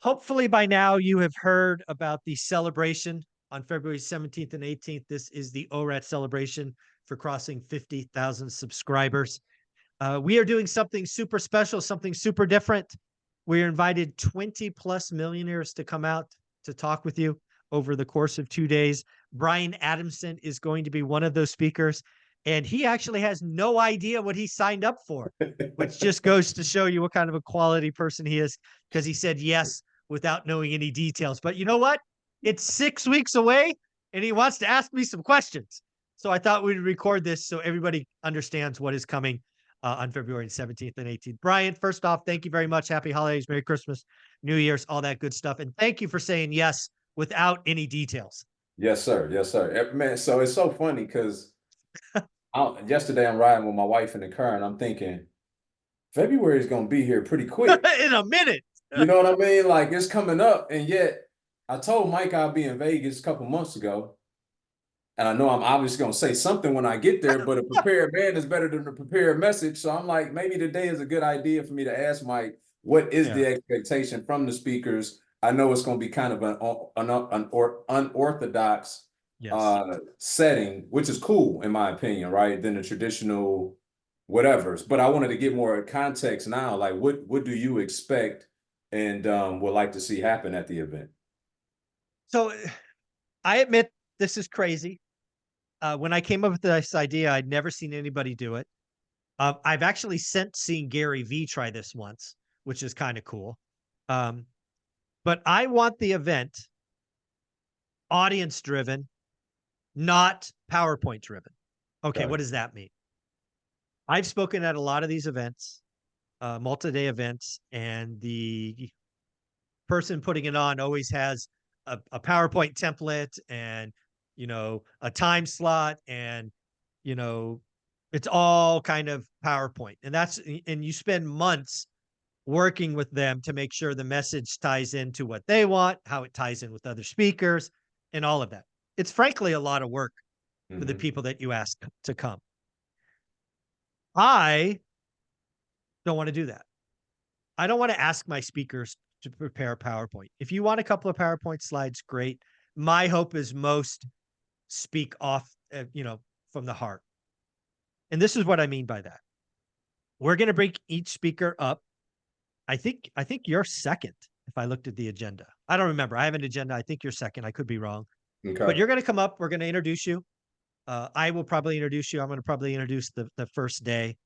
Hopefully by now you have heard about the celebration on February 17th and 18th. This is the ORAT celebration for crossing 50,000 subscribers. We are doing something super special, something super different. We invited 20 plus millionaires to come out to talk with you over the course of 2 days. Brian Adamson is going to be one of those speakers, and he actually has no idea what he signed up for, which just goes to show you what kind of a quality person he is, because he said yes without knowing any details. But you know what? It's 6 weeks away, and he wants to ask me some questions. So I thought we'd record this so everybody understands what is coming on February 17th and 18th. Brian, first off, thank you very much. Happy holidays, Merry Christmas, New Year's, all that good stuff. And thank you for saying yes without any details. Yes, sir. Yes, sir. Man, so it's so funny because yesterday I'm riding with my wife in the car and I'm thinking February is gonna be here pretty quick. In a minute. You know what I mean? Like it's coming up, and yet I told Mike I'll be in Vegas a couple months ago, and I know I'm obviously gonna say something when I get there, but a prepared man is better than a prepared message. So I'm like, maybe today is a good idea for me to ask Mike, what is the expectation from the speakers? I know it's going to be kind of an unorthodox Yes. setting, which is cool in my opinion, right? Than the traditional whatevers. But I wanted to get more context now. Like, what do you expect and would like to see happen at the event? So I admit this is crazy. When I came up with this idea, I'd never seen anybody do it. I've actually seen Gary Vee try this once, which is kind of cool. But I want the event audience driven, not PowerPoint driven. Okay, Okay. what does that mean? I've spoken at a lot of these events, multi-day events, and the person putting it on always has a PowerPoint template and a time slot, and it's all kind of PowerPoint. And you spend months working with them to make sure the message ties into what they want, how it ties in with other speakers, and all of that. It's frankly a lot of work for the Hmm. people that you ask to come. I don't want to do that. I don't want to ask my speakers to prepare a PowerPoint. If you want a couple of PowerPoint slides, great. My hope is most speak off, from the heart. And this is what I mean by that. We're going to break each speaker up. I think you're second if I looked at the agenda. I don't remember. I have an agenda. I think you're second. I could be wrong. But Okay. you're going to come up. We're going to introduce you. I will probably introduce you. I'm going to probably introduce the first day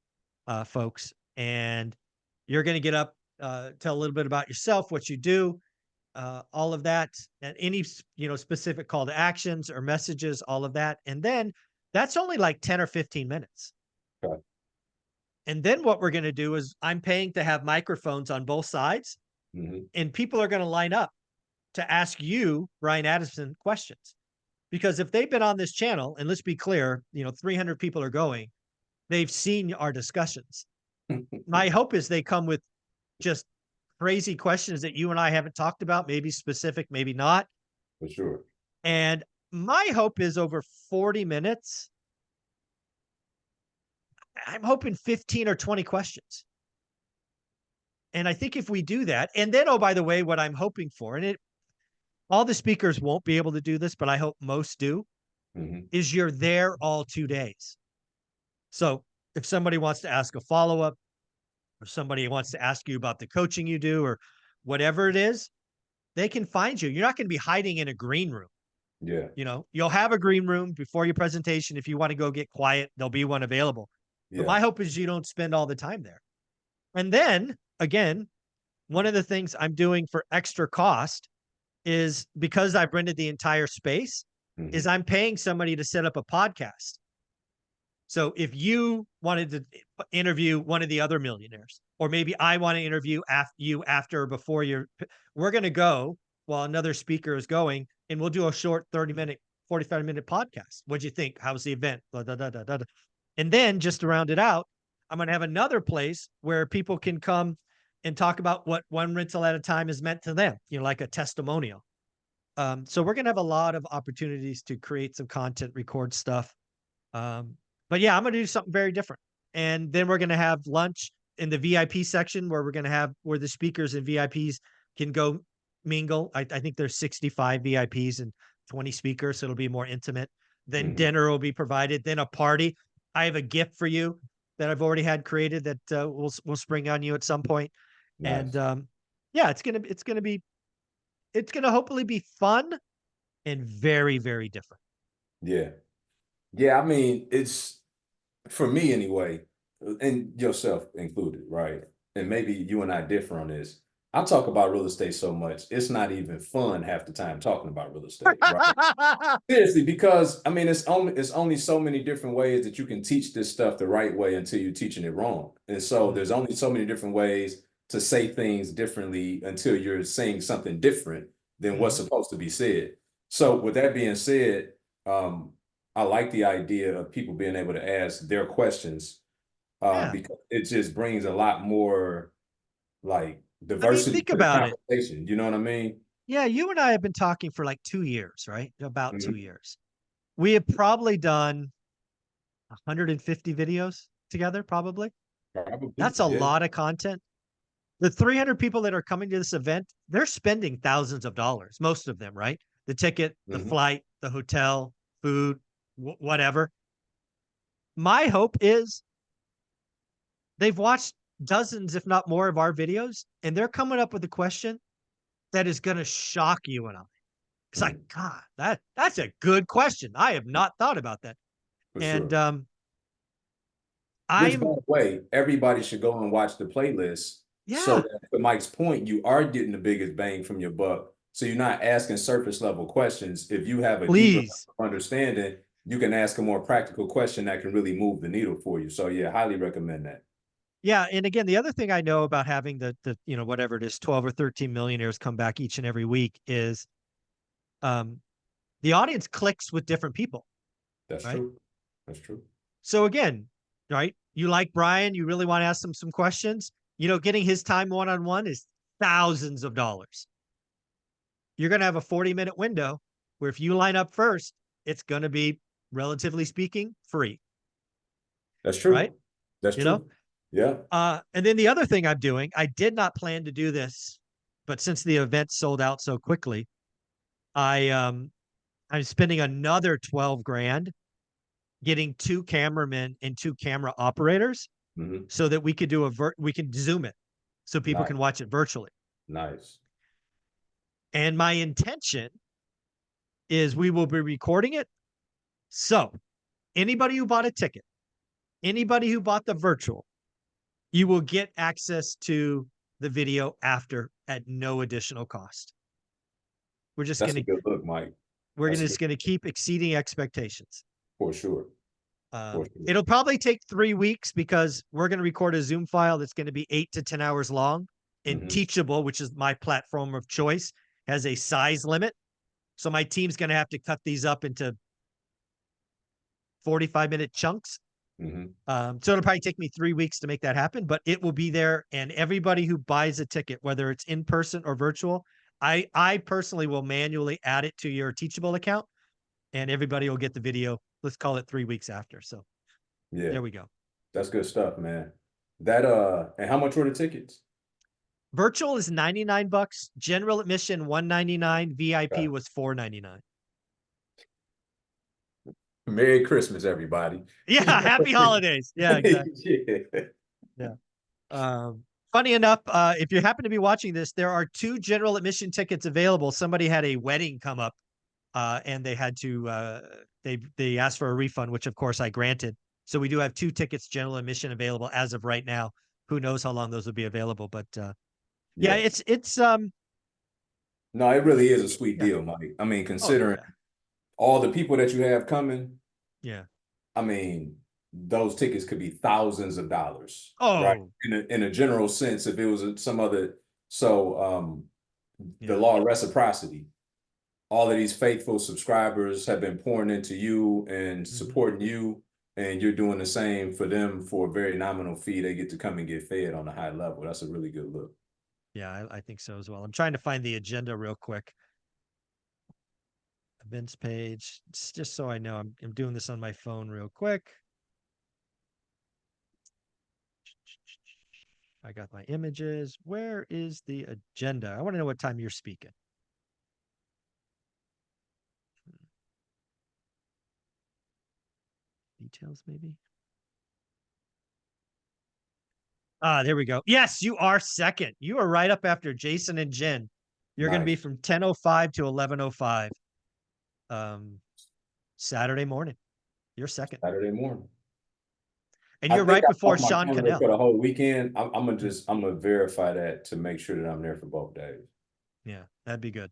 folks, and you're going to get up, tell a little bit about yourself, what you do, all of that, and any specific call to actions or messages, all of that, and then that's only like 10 or 15 minutes. Okay. And then what we're going to do is I'm paying to have microphones on both sides, Hmm. and people are going to line up to ask you, Brian Addison, questions. Because if they've been on this channel, and let's be clear, 300 people are going, they've seen our discussions. My hope is they come with just crazy questions that you and I haven't talked about, maybe specific, maybe not. For sure. And my hope is over 40 minutes, I'm hoping 15 or 20 questions. And I think if we do that, and then, oh, by the way, what I'm hoping for, and all the speakers won't be able to do this, but I hope most do, Hmm. is you're there all 2 days. So if somebody wants to ask a follow-up, or somebody wants to ask you about the coaching you do, or whatever it is, they can find you. You're not going to be hiding in a green room. Yeah. You'll have a green room before your presentation. If you want to go get quiet, there'll be one available. But Yeah. my hope is you don't spend all the time there. And then again, one of the things I'm doing for extra cost is, because I've rented the entire space, is Hmm. I'm paying somebody to set up a podcast. So if you wanted to interview one of the other millionaires, or maybe I want to interview you after or before we're going to go while another speaker is going, and we'll do a short 30-minute, 45-minute podcast. What'd you think? How's the event? Blah, blah, blah, blah, blah. And then just to round it out, I'm going to have another place where people can come and talk about what one rental at a time is meant to them, like a testimonial. So we're going to have a lot of opportunities to create some content, record stuff. But yeah, I'm going to do something very different. And then we're going to have lunch in the VIP section, where we're going to have where the speakers and VIPs can go mingle. I think there's 65 VIPs and 20 speakers, so it'll be more intimate. Then Mhm. dinner will be provided. Then a party. I have a gift for you that I've already had created that we'll spring on you at some point. And Nice. yeah, it's gonna hopefully be fun and very, very different. Yeah. Yeah, I mean, it's for me anyway, and yourself included, right? And maybe you and I differ on this. I talk about real estate so much, it's not even fun half the time talking about real estate, right? Seriously, because I mean, it's only so many different ways that you can teach this stuff the right way until you're teaching it wrong. And so Mm, there's only so many different ways to say things differently until you're saying something different than what's mhm. supposed to be said. So with that being said, um, I like the idea of people being able to ask their questions Yeah. because it just brings a lot more like I mean, diversity think to the about it. conversation. You know what I mean? Yeah, you and I have been talking for like 2 years, right? About Mhm. 2 years. We have probably done 150 videos together, probably. Probably, That's a yeah. lot of content. The 300 people that are coming to this event, they're spending thousands of dollars, most of them, right? The ticket, the Mhm. flight, the hotel, food, whatever. My hope is they've watched dozens, if not more, of our videos, and they're coming up with a question that is going to shock you and I. It's like, Mhm. God, that's a good question. I have not thought about that. For And sure. Which, by I'm the way, everybody should go and watch the playlist so yeah, that to Mike's point, you are getting the biggest bang from your buck. So you're not asking surface level questions. If you have a deeper please. understanding, you can ask a more practical question that can really move the needle for you. So yeah, highly recommend that. Yeah, and again, the other thing I know about having whatever it is, 12 or 13 millionaires come back each and every week is um the audience clicks with different people, That's right? true. That's true. So again, right? You like Brian, you really want to ask him some questions. Getting his time one-on-one is thousands of dollars. You're going to have a 40-minute window where if you line up first, it's going to be relatively speaking free, That's right? true. That's You know? true. Yeah. And then the other thing I'm doing, I did not plan to do this, but since the event sold out so quickly, I'm spending another 12 grand getting two cameramen and two camera operators Hmm. so that we can zoom it so people Nice. can watch it virtually. Nice. And my intention is we will be recording it. So anybody who bought a ticket, anybody who bought the virtual, you will get access to the video after at no additional cost. We're just That's a gonna good look, Mike. we're That's gonna a just good gonna keep exceeding expectations. for sure. For sure. It'll probably take 3 weeks because we're gonna record a Zoom file that's gonna be 8 to 10 hours long. And Hmm. Teachable, which is my platform of choice, has a size limit. So my team's gonna have to cut these up into 45-minute chunks. Hmm. So it'll probably take me 3 weeks to make that happen, but it will be there. And everybody who buys a ticket, whether it's in person or virtual, I personally will manually add it to your Teachable account, and everybody will get the video. Let's call it 3 weeks after. So Yeah. there we go. That's good stuff, man. And how much were the tickets? Virtual is 99 bucks, general admission 199, Yeah. VIP was 499. Merry Christmas, everybody. Yeah, happy holidays. Yeah, exactly. Yeah. Yeah. Funny enough, if you happen to be watching this, there are two general admission tickets available. Somebody had a wedding come up, and they had to they asked for a refund, which of course I granted. So we do have two tickets general admission available as of right now. Who knows how long those will be available? But yeah, Yeah. it's No, it really is a sweet yeah. deal, Mike. I mean, Oh considering yeah. all the people that you have coming, Yeah. I mean, those tickets could be thousands of dollars, right? Oh In a general sense, if it was some other, so the yeah. law of reciprocity, all of these faithful subscribers have been pouring into you and Hmm. supporting you, and you're doing the same for them for a very nominal fee. They get to come and get fed on a high level. That's a really good look. Yeah, I think so as well. I'm trying to find the agenda real quick. Events page, just so I know. I'm doing this on my phone real quick. I got my images. Where is the agenda? I want to know what time you're speaking. details, maybe. Ah, there we go. Yes, you are second. You are right up after Jason and Jen. You're going to be Nice. from 10:05 to 11:05. Saturday morning. You're second. Saturday morning. And I you're think right I'm before off my Sean calendar Cannell. for the whole weekend. I'm gonna verify that to make sure that I'm there for both days. Yeah, that'd be good.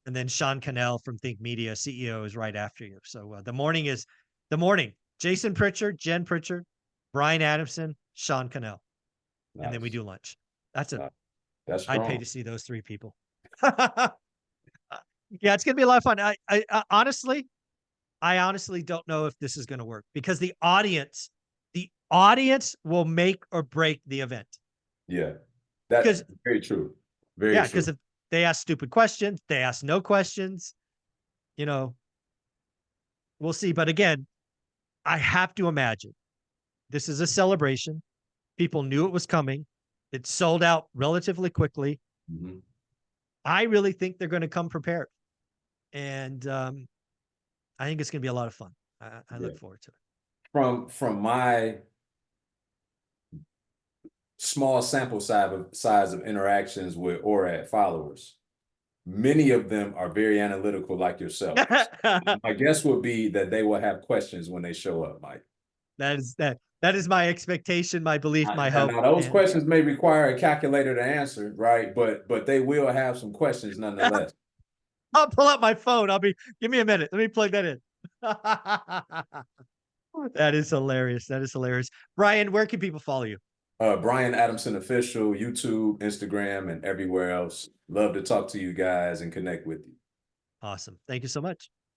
And then Sean Cannell from Think Media, CEO, is right after you. So the morning is the morning. Jason Pritchard, Jen Pritchard, Brian Adamson, Sean Cannell. And then we Nice. do lunch. That's it. Nice. That's I'd pay strong. to see those three people. Yeah, it's gonna be a lot of fun. I honestly don't know if this is gonna work because the audience will make or break the event. Yeah. That's Because very true. Very yeah, because true. if they ask stupid questions, they ask no questions, you know, we'll see. But again, I have to imagine this is a celebration. People knew it was coming. It sold out relatively quickly. Mhm. I really think they're going to come prepared, and I think it's going to be a lot of fun. I Yeah. look forward to it. From my small sample size of interactions with ORAD followers, many of them are very analytical like yourself. My guess would be that they will have questions when they show up, Mike. That is my expectation, my belief, my And hope, now those and questions may require a calculator to answer, right? But they will have some questions nonetheless. I'll pull out my phone. Give me a minute. Let me plug that in. That is hilarious. That is hilarious. Brian, where can people follow you? Brian Adamson Official, YouTube, Instagram, and everywhere else. Love to talk to you guys and connect with you. Awesome. Thank you so much.